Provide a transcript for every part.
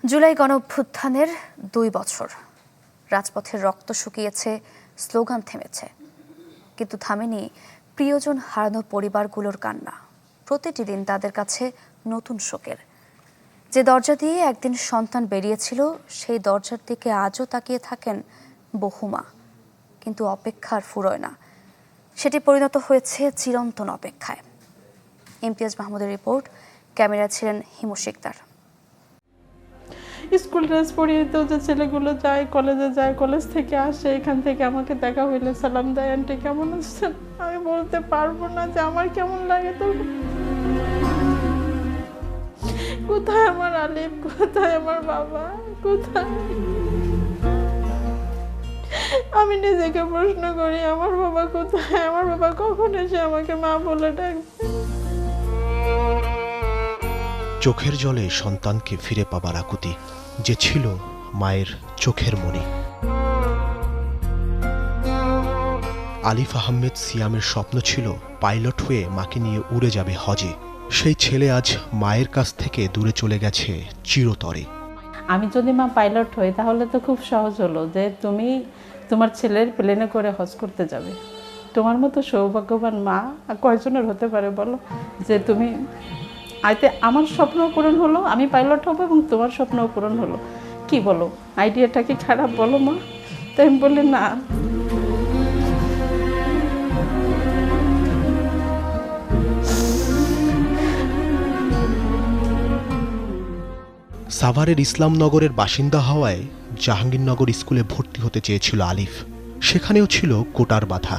জুলাই গণঅভ্যুত্থানের ২ বছর। রাজপথের রক্ত শুকিয়েছে, স্লোগান থেমেছে, কিন্তু থামেনি প্রিয়জন হারানো পরিবারগুলোর কান্না। প্রতিটি দিন তাদের কাছে নতুন শোকের। যে দরজা দিয়ে একদিন সন্তান বেরিয়েছিল, সেই দরজার দিকে আজও তাকিয়ে থাকেন বহু মা, কিন্তু অপেক্ষার ফুরোয় না। সেটি পরিণত হয়েছে চিরন্তন অপেক্ষায়। ইমতিয়াজ মাহমুদের রিপোর্ট, ক্যামেরা ছিলেন হিমু শিকদার। স্কুল ড্রেস পরিয়ে তো যে ছেলেগুলো যায়, কলেজে যায়, কলেজ থেকে আসে, এখান থেকে আমাকে দেখা হইলে সালাম দেয়, আন্টি কেমন আছেন। আমি বলতে পারবো না যে আমার কেমন লাগে। তো কোথায় আমার আলিফ, কোথায় আমার বাবা, কোথায়? আমি নিজেকে প্রশ্ন করি, আমার বাবা কোথায়? আমার বাবা কখন এসে আমাকে মা বলে ডাকবে? চোখের জলে সন্তানকে ফিরে পাবার আকুতি, যে ছিল মায়ের চোখের মণি। আলিফ আহমেদ সিয়ামের স্বপ্ন ছিল পাইলট হয়ে মাকে নিয়ে উড়ে যাবে হজে। সেই ছেলে আজ মায়ের কাছ থেকে দূরে চলে গেছে চিরতরে। আমি যদি মা পাইলট হই তাহলে তো খুব সহজ হলো যে তুমি তোমার ছেলের প্লেনে করে হজ করতে যাবে। তোমার মতো সৌভাগ্যবান মা আর কয়জনের হতে পারে বলো? যে তুমি আইতে আমার স্বপ্নও পূরণ হলো, আমি পাইলট হবো, এবং তোমার স্বপ্নও পূরণ হলো। কি বলো, আইডিয়াটা কি খারাপ বলো মা? তাই আমি বলি না। সাভারের ইসলামনগরের বাসিন্দা হওয়ায় জাহাঙ্গীরনগর স্কুলে ভর্তি হতে চেয়েছিল আলিফ। সেখানেও ছিল কোটার বাধা।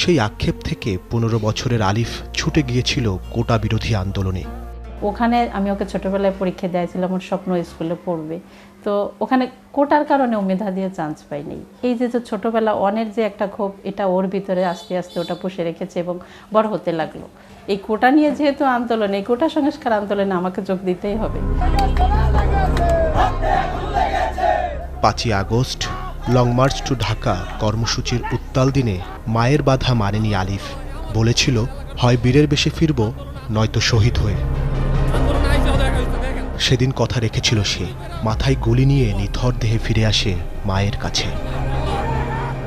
সেই আক্ষেপ থেকে ১৫ বছরের আলিফ ছুটে গিয়েছিল কোটা বিরোধী আন্দোলনে। ওখানে আমি ওকে ছোটবেলায় পরীক্ষা দিয়েছিলাম, ওর স্বপ্ন স্কুলে পড়বে। তো ওখানে কোটার কারণে ও মেধা দিয়ে চান্স পায়নি। এই যে ছোটবেলা অনের যে একটা ক্ষোভ, এটা ওর ভিতরে আস্তে আস্তে ওটা পুষে রেখেছে এবং বড় হতে লাগলো। এই কোটা নিয়ে যেহেতু আন্দোলন, এই কোটা সংস্কার আন্দোলনে আমাকে যোগ দিতেই হবে। ৫ই August long march to Dhaka কর্মসূচির উত্তাল দিনে মায়ের বাধা মানেনি আলিফ। বলেছিল, হয় বীরের বেশে ফিরব, নয়তো শহীদ হয়ে। সেদিন কথা রেখেছিল সে। মাথায় গুলি নিয়ে নিথর দেহে ফিরে আসে মায়ের কাছে।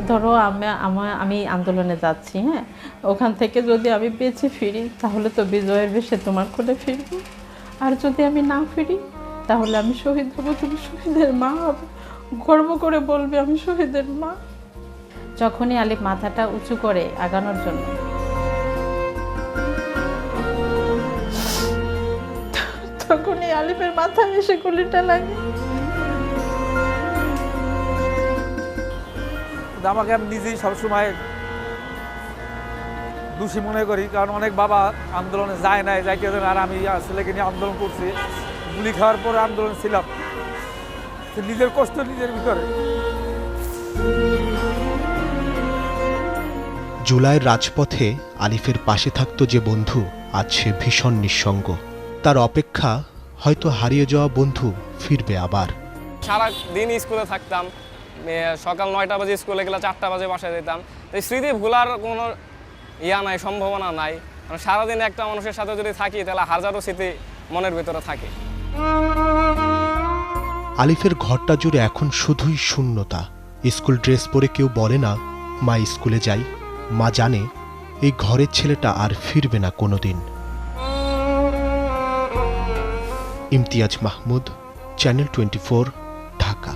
ধরো আমি আন্দোলনে যাচ্ছি, হ্যাঁ, ওখান থেকে যদি আমি বেঁচে ফিরি তাহলে তো বিজয়ের বেশে তোমার কোলে ফিরব। আর যদি আমি না ফিরি তাহলে আমি শহীদ হব, তুমি শহীদের মা হবে, গর্ব করে বলবে আমি শহীদের মা। যখনই আলিফ মাথাটা উঁচু করে আগানোর জন্য, তখনই আলিফের মাথায় এসে গুলিটা লাগে। আমাকে আমি নিজেই সবসময় দোষী মনে করি, কারণ অনেক বাবা আন্দোলনে যায় নাই, যাইতে দেন, আর আমি ছেলেকে নিয়ে আন্দোলন করছি। গুলি খাওয়ার পরে আন্দোলন ছিলাম, নিজের কষ্ট নিজের ভিতরে। জুলাইয়ের রাজপথে আলিফের পাশে থাকত যে বন্ধু, আজ সে ভীষণ নিঃসঙ্গ। তার অপেক্ষা হয়তো হারিয়ে যাওয়া বন্ধু ফিরবে আবার। সারাদিন স্কুলে থাকতাম, সকাল 9টা বাজে স্কুলে গেলে 4টা বাজে বাসায় যেতাম। তো এই স্মৃতি ভোলার কোনো নাই, সম্ভাবনা নাই। কারণ সারাদিন একটা মানুষের সাথে যদি থাকি তাহলে হাজারো স্মৃতি মনের ভিতরে থাকে। আলিফের ঘরটা জুড়ে এখন শুধুই শূন্যতা। স্কুল ড্রেস পরে কেউ বলে না মা স্কুলে যাই। মা জানে এই ঘরের ছেলেটা আর ফিরবে না কোনোদিন। ইমতিয়াজ মাহমুদ, চ্যানেল 24, ঢাকা।